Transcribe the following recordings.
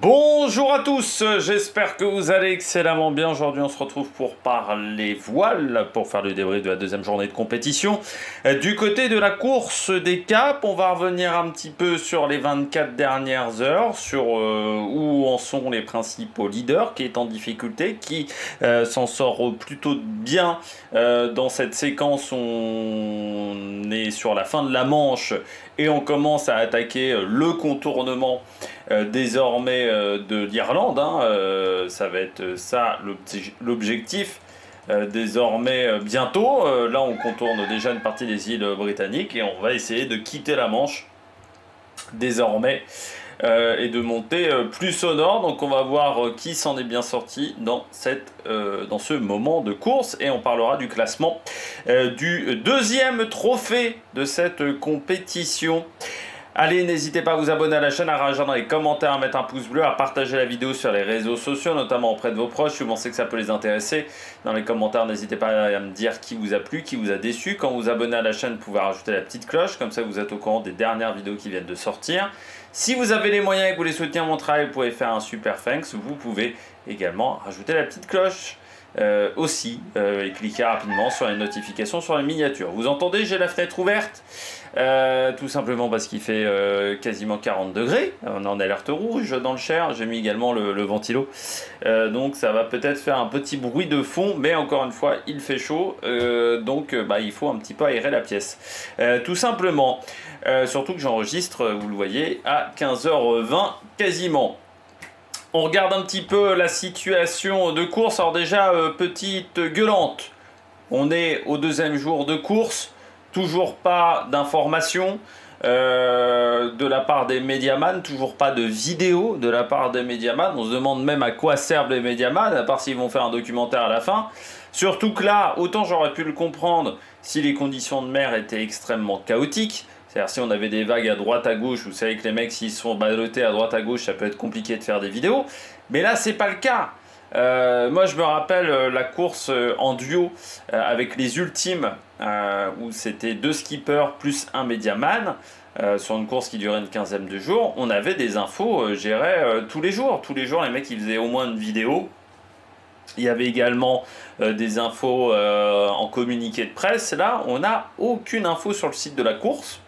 Bonjour à tous, j'espère que vous allez excellemment bien. Aujourd'hui on se retrouve pour parler voile, pour faire le débrief de la deuxième journée de compétition. Du côté de la course des caps, on va revenir un petit peu sur les 24 dernières heures, sur où en sont les principaux leaders, qui est en difficulté, qui s'en sort plutôt bien dans cette séquence. On est sur la fin de la manche et on commence à attaquer le contournement désormais de l'Irlande. Ça va être ça l'objectif. Désormais bientôt, là on contourne déjà une partie des îles britanniques et on va essayer de quitter la Manche désormais et de monter plus au nord. Donc on va voir qui s'en est bien sorti dans ce moment de course et on parlera du classement du deuxième trophée de cette compétition. Allez, n'hésitez pas à vous abonner à la chaîne, à réagir dans les commentaires, à mettre un pouce bleu, à partager la vidéo sur les réseaux sociaux, notamment auprès de vos proches, si vous pensez que ça peut les intéresser. Dans les commentaires, n'hésitez pas à me dire qui vous a plu, qui vous a déçu. Quand vous vous abonnez à la chaîne, vous pouvez rajouter la petite cloche, comme ça vous êtes au courant des dernières vidéos qui viennent de sortir. Si vous avez les moyens et que vous voulez soutenir mon travail, vous pouvez faire un super thanks. Vous pouvez également rajouter la petite cloche. Aussi et cliquer rapidement sur les notifications sur les miniatures. Vous entendez, j'ai la fenêtre ouverte tout simplement parce qu'il fait quasiment 40 degrés. On est en alerte rouge dans le Cher. J'ai mis également le ventilo, donc ça va peut-être faire un petit bruit de fond, mais encore une fois il fait chaud, donc il faut un petit peu aérer la pièce tout simplement, surtout que j'enregistre, vous le voyez, à 15h20 quasiment. On regarde un petit peu la situation de course. Alors déjà, petite gueulante. On est au deuxième jour de course. Toujours pas d'informations de la part des médiamans. Toujours pas de vidéo de la part des médiamans. On se demande même à quoi servent les médiamans, à part s'ils vont faire un documentaire à la fin. Surtout que là, autant j'aurais pu le comprendre si les conditions de mer étaient extrêmement chaotiques. C'est-à-dire si on avait des vagues à droite à gauche, vous savez que les mecs s'ils sont ballottés à droite à gauche, ça peut être compliqué de faire des vidéos. Mais là c'est pas le cas. Moi je me rappelle la course en duo avec les ultimes où c'était 2 skippers plus un médiaman sur une course qui durait une quinzaine de jours. On avait des infos, tous les jours. Tous les jours les mecs ils faisaient au moins une vidéo. Il y avait également des infos en communiqué de presse. Là on n'a aucune info sur le site de la course.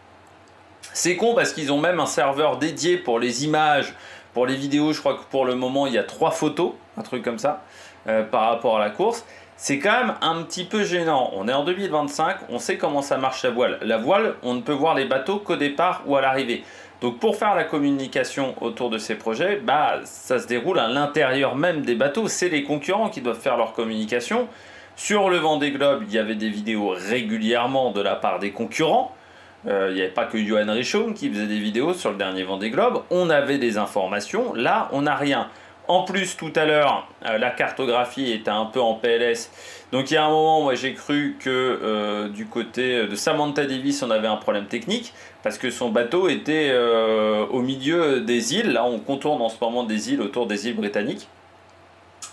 C'est con parce qu'ils ont même un serveur dédié pour les images, pour les vidéos. Je crois que pour le moment il y a 3 photos, un truc comme ça, par rapport à la course. C'est quand même un petit peu gênant. On est en 2025, on sait comment ça marche la voile. La voile, on ne peut voir les bateaux qu'au départ ou à l'arrivée. Donc pour faire la communication autour de ces projets, ça se déroule à l'intérieur même des bateaux. C'est les concurrents qui doivent faire leur communication. Sur le Vendée Globe, il y avait des vidéos régulièrement de la part des concurrents. Il n'y avait pas que Johan Richomme qui faisait des vidéos sur le dernier Vendée Globe. On avait des informations. Là, on n'a rien. En plus, tout à l'heure, la cartographie était un peu en PLS. Donc, il y a un moment, moi, j'ai cru que du côté de Samantha Davis, on avait un problème technique parce que son bateau était au milieu des îles. Là, on contourne en ce moment des îles autour des îles britanniques,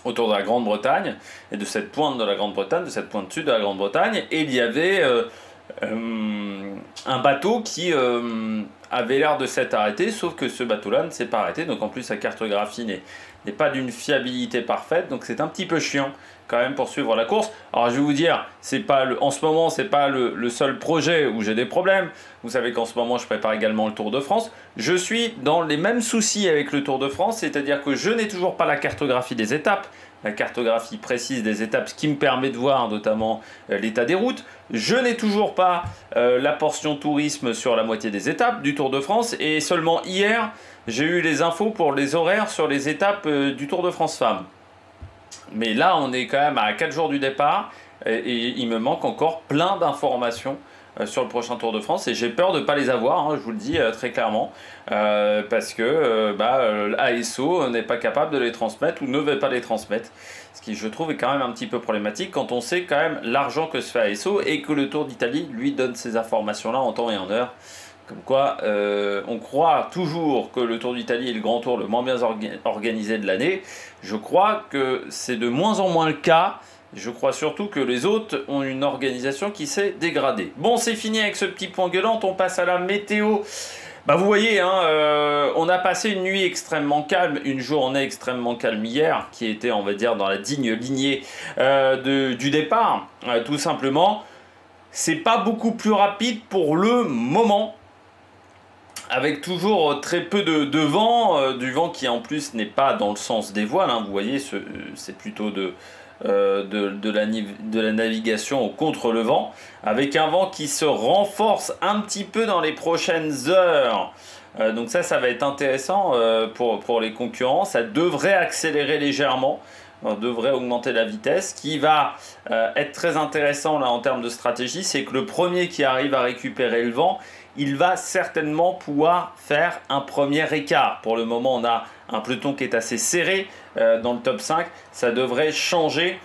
autour de la Grande-Bretagne et de cette pointe de la Grande-Bretagne, de cette pointe sud de la Grande-Bretagne. Et il y avait un bateau qui avait l'air de s'être arrêté, sauf que ce bateau-là ne s'est pas arrêté. Donc en plus, sa cartographie n'est pas d'une fiabilité parfaite. Donc c'est un petit peu chiant quand même pour suivre la course. Alors je vais vous dire, en ce moment, c'est pas le seul projet où j'ai des problèmes. Vous savez qu'en ce moment, je prépare également le Tour de France. Je suis dans les mêmes soucis avec le Tour de France, c'est-à-dire que je n'ai toujours pas la cartographie des étapes. La cartographie précise des étapes, ce qui me permet de voir notamment l'état des routes. Je n'ai toujours pas la portion tourisme sur la moitié des étapes du Tour de France. Et seulement hier, j'ai eu les infos pour les horaires sur les étapes du Tour de France Femmes. Mais là, on est quand même à 4 jours du départ et il me manque encore plein d'informations sur le prochain Tour de France et j'ai peur de ne pas les avoir, je vous le dis très clairement, parce que l'ASO n'est pas capable de les transmettre ou ne veut pas les transmettre, ce qui je trouve est quand même un petit peu problématique quand on sait quand même l'argent que se fait ASO et que le Tour d'Italie lui donne ces informations-là en temps et en heure. Comme quoi, on croit toujours que le Tour d'Italie est le grand tour le moins bien organisé de l'année. Je crois que c'est de moins en moins le cas. Je crois surtout que les autres ont une organisation qui s'est dégradée. Bon, c'est fini avec ce petit point gueulant. On passe à la météo. Bah vous voyez, hein, on a passé une nuit extrêmement calme, une journée extrêmement calme hier, qui était, on va dire, dans la digne lignée du départ. Tout simplement, c'est pas beaucoup plus rapide pour le moment, avec toujours très peu de vent, du vent qui en plus n'est pas dans le sens des voiles, hein, vous voyez, c'est plutôt de la navigation au contre-le-vent, avec un vent qui se renforce un petit peu dans les prochaines heures. Donc ça va être intéressant pour les concurrents. Ça devrait accélérer légèrement, on devrait augmenter la vitesse. Ce qui va être très intéressant là en termes de stratégie, c'est que le premier qui arrive à récupérer le vent, il va certainement pouvoir faire un premier écart. Pour le moment, on a un peloton qui est assez serré dans le top 5. Ça devrait changer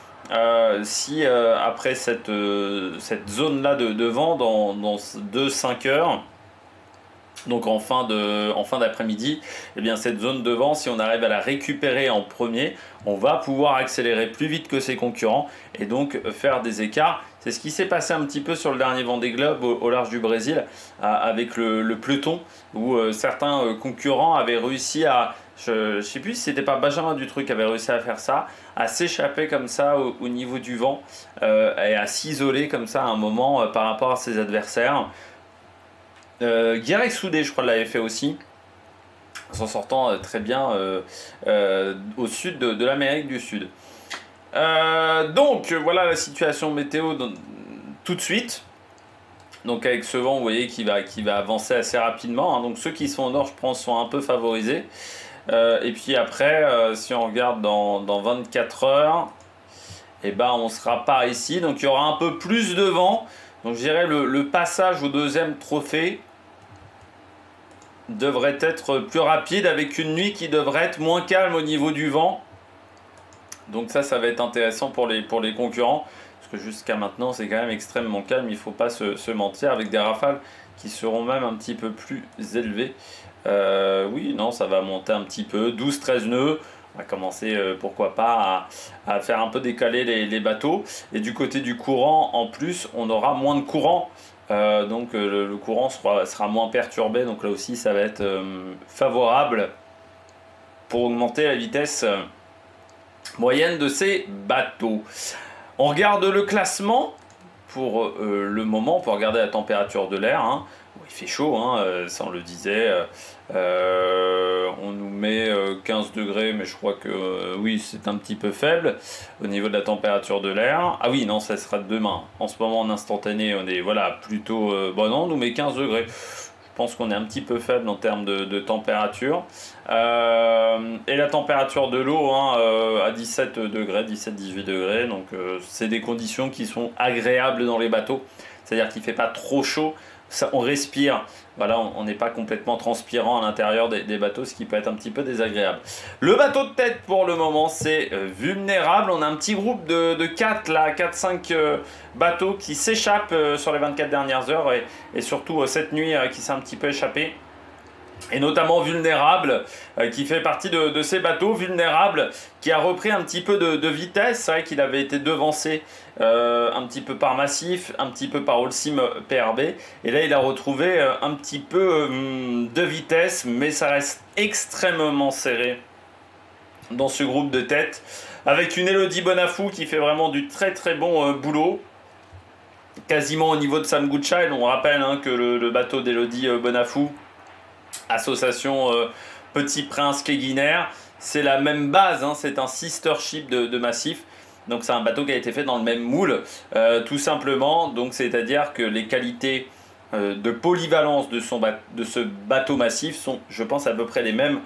si après cette zone-là de vent dans 2-5 heures, donc en fin d'après-midi, eh bien cette zone de vent, si on arrive à la récupérer en premier, on va pouvoir accélérer plus vite que ses concurrents et donc faire des écarts. C'est ce qui s'est passé un petit peu sur le dernier Vendée Globe au large du Brésil avec le peloton, où certains concurrents avaient réussi à, je ne sais plus si c'était pas Benjamin Dutroux qui avait réussi à faire ça, à s'échapper comme ça au niveau du vent et à s'isoler comme ça à un moment par rapport à ses adversaires. Guirec Soudé, je crois, l'avait fait aussi, s'en sortant très bien au sud de l'Amérique du Sud. Donc voilà la situation météo tout de suite. Donc avec ce vent, vous voyez, qui va avancer assez rapidement, hein. Donc ceux qui sont au nord, je pense, sont un peu favorisés. Et puis après, si on regarde dans 24 heures, eh ben, on sera par ici. Donc il y aura un peu plus de vent. Donc je dirais le passage au deuxième trophée devrait être plus rapide, avec une nuit qui devrait être moins calme au niveau du vent. Donc ça va être intéressant pour les concurrents, parce que jusqu'à maintenant c'est quand même extrêmement calme, il ne faut pas se mentir, avec des rafales qui seront même un petit peu plus élevées. Oui, non, ça va monter un petit peu, 12-13 nœuds. On va commencer, pourquoi pas, à faire un peu décaler les bateaux. Et du côté du courant, en plus, on aura moins de courant. Donc le courant sera moins perturbé. Donc là aussi, ça va être favorable pour augmenter la vitesse moyenne de ces bateaux. On regarde le classement. Pour le moment, on peut regarder la température de l'air, hein. Il fait chaud, hein, ça on le disait. On nous met 15 degrés, mais je crois que oui, c'est un petit peu faible au niveau de la température de l'air. Ah oui, non, ça sera demain. En ce moment, en instantané, on est voilà, plutôt... bon, non, on nous met 15 degrés. Je pense qu'on est un petit peu faible en termes de température. Et la température de l'eau, hein, à 17 degrés, 17-18 degrés. Donc c'est des conditions qui sont agréables dans les bateaux. C'est-à-dire qu'il ne fait pas trop chaud. Ça, on respire, voilà, on n'est pas complètement transpirant à l'intérieur des bateaux, ce qui peut être un petit peu désagréable. Le bateau de tête pour le moment, c'est vulnérable. On a un petit groupe de 4 là, 4-5 bateaux qui s'échappent sur les 24 dernières heures et surtout cette nuit qui s'est un petit peu échappé. Et notamment Vulnérable, qui fait partie de ces bateaux. Vulnérable, qui a repris un petit peu de vitesse. C'est vrai qu'il avait été devancé un petit peu par Massif, un petit peu par Holcim PRB. Et là, il a retrouvé un petit peu de vitesse, mais ça reste extrêmement serré dans ce groupe de tête. Avec une Elodie Bonafou qui fait vraiment du très très bon boulot. Quasiment au niveau de Sam Goodchild. On rappelle hein, que le bateau d'Elodie Bonafou, association Petit Prince Keguiner, c'est la même base, hein, c'est un sister ship de Massif, donc c'est un bateau qui a été fait dans le même moule, tout simplement. Donc c'est à dire que les qualités de polyvalence de ce bateau Massif sont, je pense, à peu près les mêmes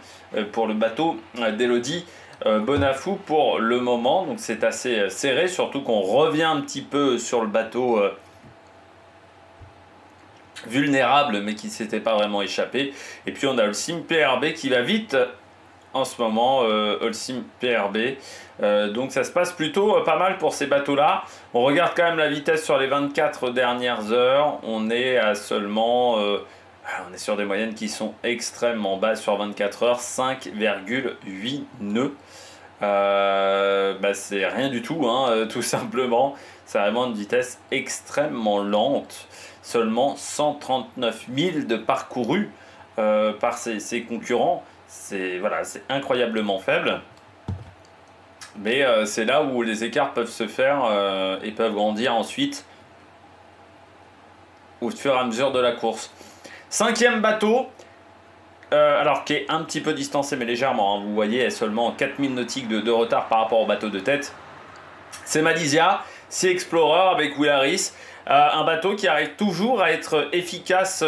pour le bateau d'Elodie Bonafou pour le moment. Donc c'est assez serré, surtout qu'on revient un petit peu sur le bateau Vulnérable, mais qui ne s'était pas vraiment échappé. Et puis on a Holcim PRB qui va vite en ce moment, Holcim PRB. Donc ça se passe plutôt pas mal pour ces bateaux-là. On regarde quand même la vitesse sur les 24 dernières heures. On est à seulement... on est sur des moyennes qui sont extrêmement basses sur 24 heures, 5,8 nœuds. C'est rien du tout, hein, tout simplement. C'est vraiment une vitesse extrêmement lente. Seulement 139 000 de parcouru par ses concurrents. C'est voilà, c'est incroyablement faible. Mais c'est là où les écarts peuvent se faire et peuvent grandir ensuite au fur et à mesure de la course. Cinquième bateau, alors qui est un petit peu distancé mais légèrement, hein, vous voyez, elle est seulement 4000 nautiques de retard par rapport au bateau de tête. C'est Malizia, Sea Explorer avec Will Harris, un bateau qui arrive toujours à être efficace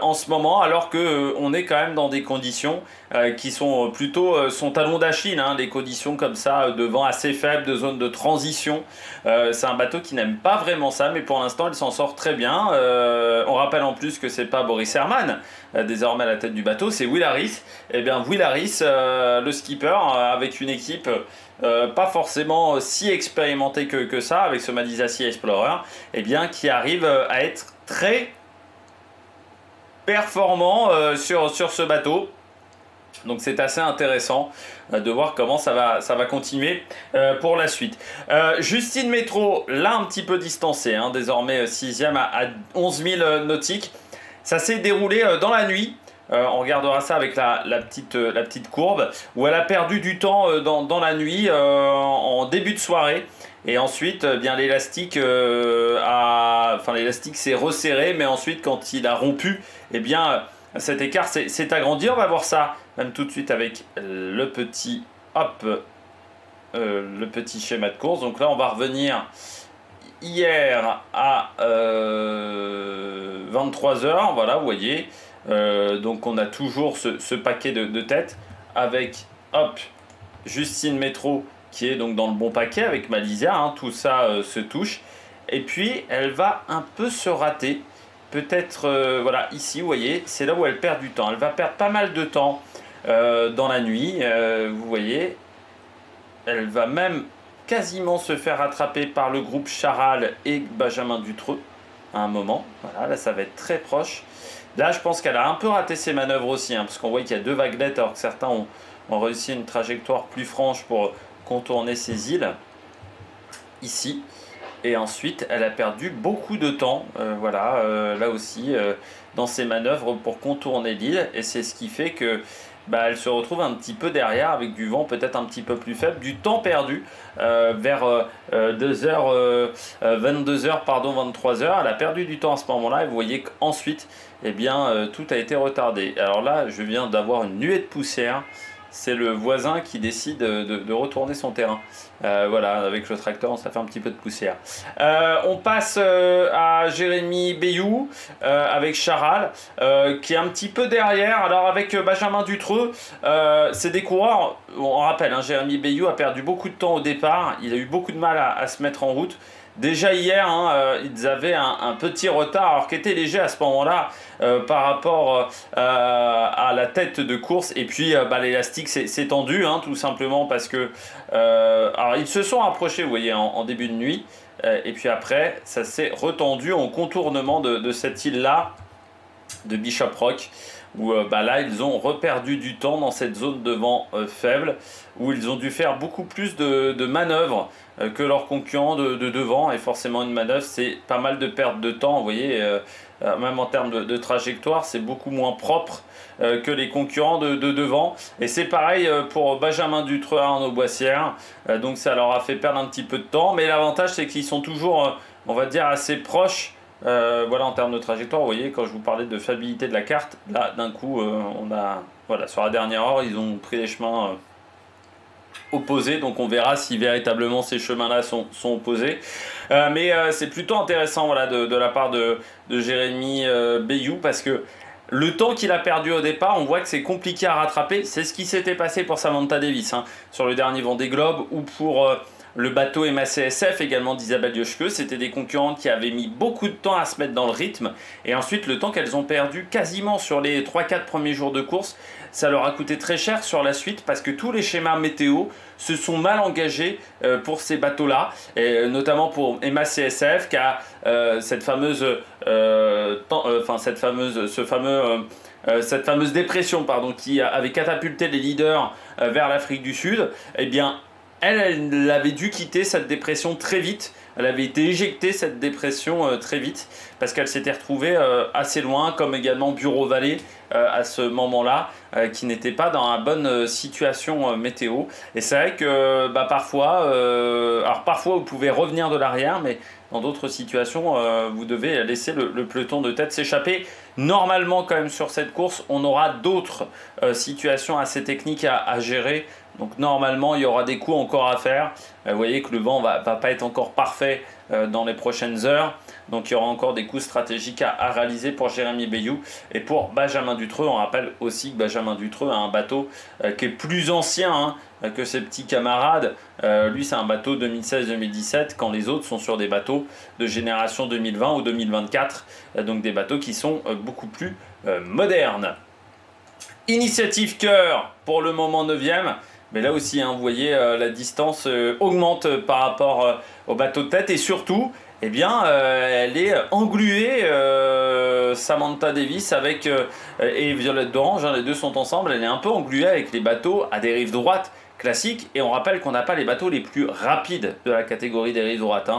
en ce moment, alors que on est quand même dans des conditions qui sont plutôt son talon d'Achille, hein, des conditions comme ça de vent assez faible, de zone de transition. C'est un bateau qui n'aime pas vraiment ça, mais pour l'instant il s'en sort très bien. On rappelle en plus que c'est pas Boris Herrmann désormais à la tête du bateau, c'est Will Harris. Et bien Will Harris, le skipper, avec une équipe pas forcément si expérimentée que ça, avec ce Malizia Sea Explorer, et bien qui arrive à être très performant sur ce bateau. Donc c'est assez intéressant de voir comment ça va continuer pour la suite. Justine Métro, là un petit peu distancé, hein, désormais 6e à 11 000 nautiques. Ça s'est déroulé dans la nuit. On regardera ça avec la petite courbe, où elle a perdu du temps dans la nuit en début de soirée. Et ensuite, bien l'élastique l'élastique s'est resserré, mais ensuite quand il a rompu, eh bien cet écart s'est agrandi. On va voir ça même tout de suite avec le petit schéma de course. Donc là, on va revenir hier à 23 h. Voilà, vous voyez. Donc on a toujours ce paquet de tête avec Justine Métro qui est donc dans le bon paquet avec Malizia, hein, tout ça se touche. Et puis elle va un peu se rater. Peut-être, voilà, ici, vous voyez, c'est là où elle perd du temps. Elle va perdre pas mal de temps dans la nuit, vous voyez. Elle va même quasiment se faire rattraper par le groupe Charal et Benjamin Dutreux à un moment. Voilà, là, ça va être très proche. Là, je pense qu'elle a un peu raté ses manœuvres aussi, hein, parce qu'on voit qu'il y a deux vaguelettes, alors que certains ont réussi une trajectoire plus franche pour contourner ces îles. Ici. Et ensuite, elle a perdu beaucoup de temps, voilà, là aussi, dans ses manœuvres pour contourner l'île. Et c'est ce qui fait que elle se retrouve un petit peu derrière, avec du vent peut-être un petit peu plus faible, du temps perdu vers 22h, pardon, 23h. Elle a perdu du temps à ce moment-là. Et vous voyez qu'ensuite, eh bien, tout a été retardé. Alors là, je viens d'avoir une nuée de poussière. C'est le voisin qui décide de retourner son terrain. Voilà, avec le tracteur, ça fait un petit peu de poussière. On passe à Jérémy Bayou avec Charal, qui est un petit peu derrière. Alors avec Benjamin Dutreux, c'est des coureurs, on rappelle, hein, Jérémy Bayou a perdu beaucoup de temps au départ. Il a eu beaucoup de mal à se mettre en route. Déjà hier, hein, ils avaient un petit retard, alors qui était léger à ce moment-là par rapport à la tête de course. Et puis l'élastique s'est tendu, hein, tout simplement parce que alors ils se sont approchés, vous voyez, en début de nuit. Et puis après, ça s'est retendu en contournement de cette île-là, de Bishop Rock, où là ils ont reperdu du temps dans cette zone de vent faible, où ils ont dû faire beaucoup plus de manœuvres que leurs concurrents de devant. Et forcément une manœuvre, c'est pas mal de perte de temps, vous voyez, même en termes de trajectoire, c'est beaucoup moins propre que les concurrents de devant. Et c'est pareil pour Benjamin Dutreux, Arnaud Boissière, donc ça leur a fait perdre un petit peu de temps, mais l'avantage c'est qu'ils sont toujours, on va dire, assez proches. Voilà, en termes de trajectoire, vous voyez, quand je vous parlais de fiabilité de la carte, là d'un coup on a, voilà, sur la dernière heure ils ont pris les chemins opposés, donc on verra si véritablement ces chemins là sont opposés, mais c'est plutôt intéressant, voilà, de la part de Jérémy Bayou, parce que le temps qu'il a perdu au départ, on voit que c'est compliqué à rattraper. C'est ce qui s'était passé pour Samantha Davis, hein, sur le dernier Vendée Globe, ou pour le bateau MACSF également d'Isabelle Yoshke. C'était des concurrentes qui avaient mis beaucoup de temps à se mettre dans le rythme, et ensuite le temps qu'elles ont perdu quasiment sur les 3-4 premiers jours de course, ça leur a coûté très cher sur la suite, parce que tous les schémas météo se sont mal engagés pour ces bateaux-là, et notamment pour MACSF qui a cette fameuse dépression, pardon, qui avait catapulté les leaders vers l'Afrique du Sud. Eh bien, elle avait dû quitter cette dépression très vite. Elle avait été éjectée, cette dépression, très vite, parce qu'elle s'était retrouvée assez loin, comme également Bureau Valley à ce moment-là, qui n'était pas dans la bonne situation météo. Et c'est vrai que parfois, alors parfois vous pouvez revenir de l'arrière, mais dans d'autres situations, vous devez laisser le peloton de tête s'échapper. Normalement, quand même, sur cette course, on aura d'autres situations assez techniques à gérer. Donc normalement, il y aura des coups encore à faire. Vous voyez que le vent va pas être encore parfait dans les prochaines heures. Donc il y aura encore des coups stratégiques à réaliser pour Jérémy Bayou. Et pour Benjamin Dutreux, on rappelle aussi que Benjamin Dutreux a un bateau qui est plus ancien que ses petits camarades. Lui, c'est un bateau 2016-2017, quand les autres sont sur des bateaux de génération 2020 ou 2024. Donc des bateaux qui sont beaucoup plus modernes. Initiative Cœur, pour le moment 9e. Mais là aussi, vous voyez, la distance augmente par rapport au bateau de tête. Et surtout, eh bien, elle est engluée, Samantha Davis et Violette d'Orange. Les deux sont ensemble. Elle est un peu engluée avec les bateaux à dérive droite classique. Et on rappelle qu'on n'a pas les bateaux les plus rapides de la catégorie dérive droite.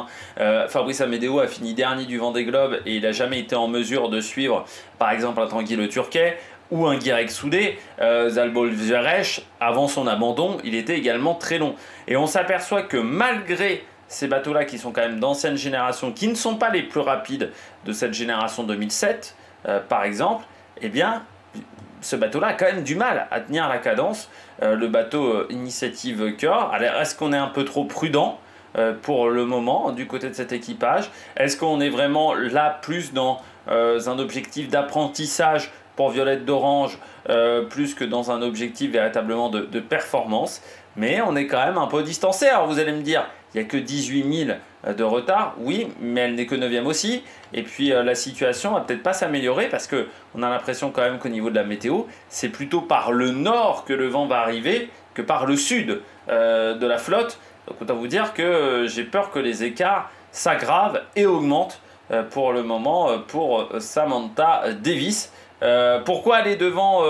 Fabrice Amedeo a fini dernier du Vendée Globe et il n'a jamais été en mesure de suivre, par exemple, un Tanguy Le Turquet ou un Guirec Soudé. Zalbol Vieresh, avant son abandon, il était également très long. Et on s'aperçoit que malgré ces bateaux-là qui sont quand même d'ancienne génération, qui ne sont pas les plus rapides de cette génération 2007, par exemple, eh bien, ce bateau-là a quand même du mal à tenir la cadence. Le bateau Initiative Cœur. Alors, est-ce qu'on est un peu trop prudent pour le moment du côté de cet équipage? Est-ce qu'on est vraiment là plus dans un objectif d'apprentissage pour Violette d'Orange, plus que dans un objectif véritablement de performance? Mais on est quand même un peu distancé. Alors vous allez me dire, il n'y a que 18 000 de retard. Oui, mais elle n'est que 9e aussi. Et puis la situation va peut-être pas s'améliorer parce qu'on a l'impression quand même qu'au niveau de la météo, c'est plutôt par le nord que le vent va arriver que par le sud de la flotte. Donc autant vous dire que j'ai peur que les écarts s'aggravent et augmentent pour le moment pour Samantha Davis. Pourquoi aller devant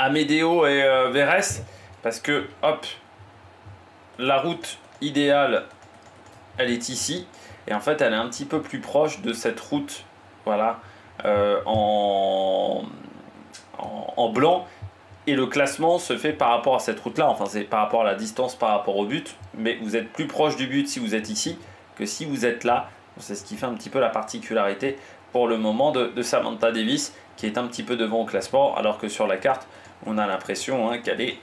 Amedeo et Verres? Parce que, hop, la route idéale, elle est ici. Et en fait, elle est un petit peu plus proche de cette route, voilà, en blanc. Et le classement se fait par rapport à cette route-là. Enfin, c'est par rapport à la distance, par rapport au but. Mais vous êtes plus proche du but si vous êtes ici que si vous êtes là. C'est ce qui fait un petit peu la particularité pour le moment de Samantha Davis, qui est un petit peu devant au classement, alors que sur la carte, on a l'impression qu'elle est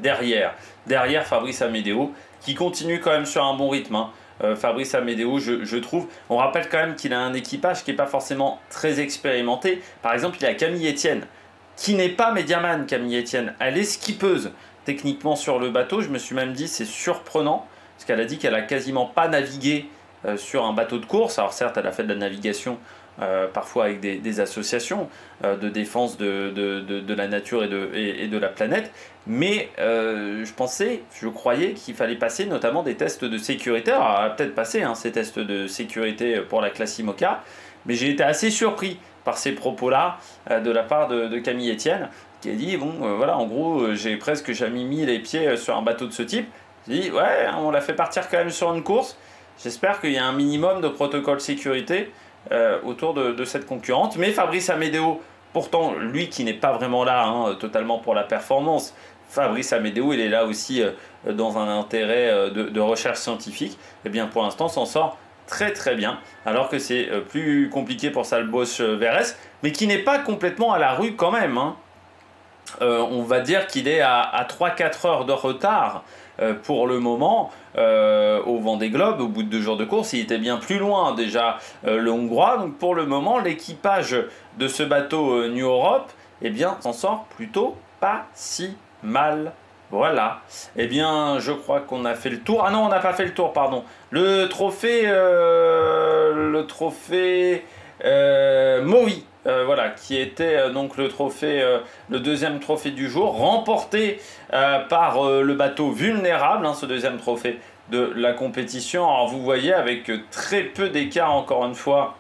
derrière Fabrice Amedeo, qui continue quand même sur un bon rythme. Fabrice Amedeo, je trouve. On rappelle quand même qu'il a un équipage qui n'est pas forcément très expérimenté. Par exemple, il y a Camille Etienne, qui n'est pas médiaman. Camille Etienne, elle est skippeuse techniquement sur le bateau. Je me suis même dit, c'est surprenant, parce qu'elle a dit qu'elle a quasiment pas navigué sur un bateau de course. Alors certes, elle a fait de la navigation parfois avec des associations de défense de la nature et de la planète, mais je croyais qu'il fallait passer notamment des tests de sécurité. Alors elle a peut-être passé ces tests de sécurité pour la classe IMOCA, mais j'ai été assez surpris par ces propos-là de la part de Camille Etienne, qui a dit, voilà, en gros, j'ai presque jamais mis les pieds sur un bateau de ce type. J'ai dit, ouais, on l'a fait partir quand même sur une course. J'espère qu'il y a un minimum de protocole sécurité autour de cette concurrente. Mais Fabrice Amedeo, pourtant, lui qui n'est pas vraiment là totalement pour la performance, Fabrice Amedeo, il est là aussi dans un intérêt de recherche scientifique. Et bien pour l'instant, s'en sort très très bien, alors que c'est plus compliqué pour Zalbos Verres, mais qui n'est pas complètement à la rue quand même. On va dire qu'il est à 3-4 heures de retard pour le moment au Vendée Globe. Au bout de 2 jours de course, il était bien plus loin déjà, le Hongrois. Donc pour le moment, l'équipage de ce bateau New Europe, eh bien, s'en sort plutôt pas si mal. Voilà. Eh bien, je crois qu'on a fait le tour. Ah non, on n'a pas fait le tour, pardon. Le trophée Movi. Voilà, qui était donc le deuxième trophée du jour, remporté par le bateau Vulnérable, ce deuxième trophée de la compétition. Alors vous voyez, avec très peu d'écart encore une fois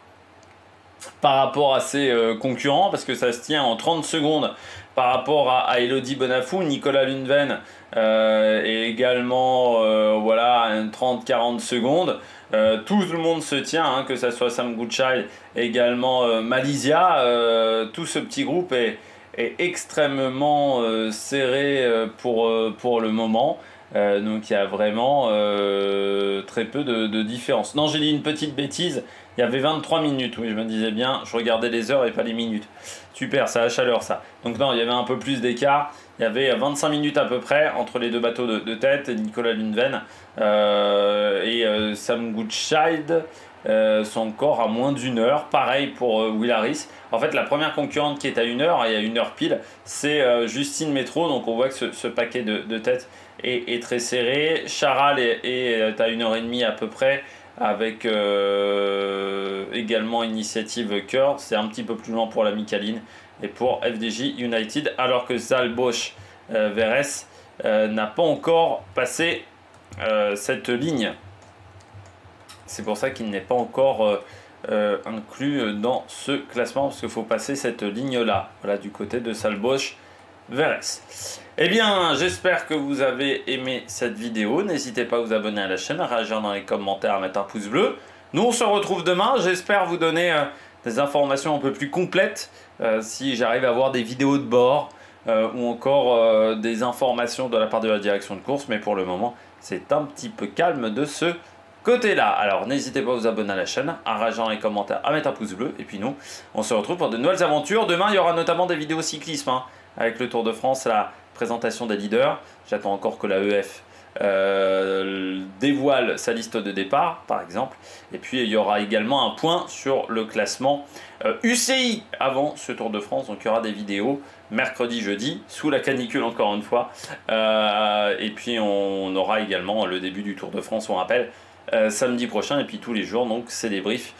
par rapport à ses concurrents, parce que ça se tient en 30 secondes par rapport à Elodie Bonafou, Nicolas Lundven est également voilà, à 30-40 secondes. Tout le monde se tient, hein, que ce soit Sam Goodchild, également Malaysia. Tout ce petit groupe est extrêmement serré pour le moment. Donc il y a vraiment très peu de différence. Non, j'ai dit une petite bêtise. Il y avait 23 minutes, oui, je me disais bien. Je regardais les heures et pas les minutes. Super, ça a chaleur, ça. Donc non, il y avait un peu plus d'écart. Il y avait 25 minutes à peu près entre les deux bateaux de tête, Nicolas Lundven et Sam Goodchild. Sont encore à moins d'1 heure. Pareil pour Will Harris. En fait, la première concurrente qui est à 1 heure, et à 1 heure pile, c'est Justine Métro. Donc on voit que ce paquet de tête est très serré. Charal est à 1 heure et demie à peu près, avec également Initiative Cœur. C'est un petit peu plus loin pour la Micaline et pour FDJ United, alors que Zalbosch Veres n'a pas encore passé cette ligne. C'est pour ça qu'il n'est pas encore inclus dans ce classement, parce qu'il faut passer cette ligne-là, voilà, du côté de Zalbosch Veres. Eh bien, j'espère que vous avez aimé cette vidéo. N'hésitez pas à vous abonner à la chaîne, à réagir dans les commentaires, à mettre un pouce bleu. Nous, on se retrouve demain. J'espère vous donner des informations un peu plus complètes, si j'arrive à avoir des vidéos de bord ou encore des informations de la part de la direction de course. Mais pour le moment, c'est un petit peu calme de ce côté-là. Alors, n'hésitez pas à vous abonner à la chaîne, à réagir dans les commentaires, à mettre un pouce bleu. Et puis nous, on se retrouve pour de nouvelles aventures. Demain, il y aura notamment des vidéos cyclisme, hein, avec le Tour de France, la présentation des leaders. J'attends encore que la EF dévoile sa liste de départ, par exemple. Et puis, il y aura également un point sur le classement UCI avant ce Tour de France. Donc, il y aura des vidéos mercredi, jeudi, sous la canicule encore une fois. Et puis, on aura également le début du Tour de France, on rappelle, samedi prochain, et puis tous les jours, donc c'est des briefs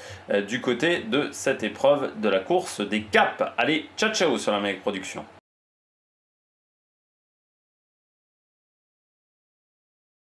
du côté de cette épreuve de la course des caps. Allez, ciao ciao sur la Mec Production.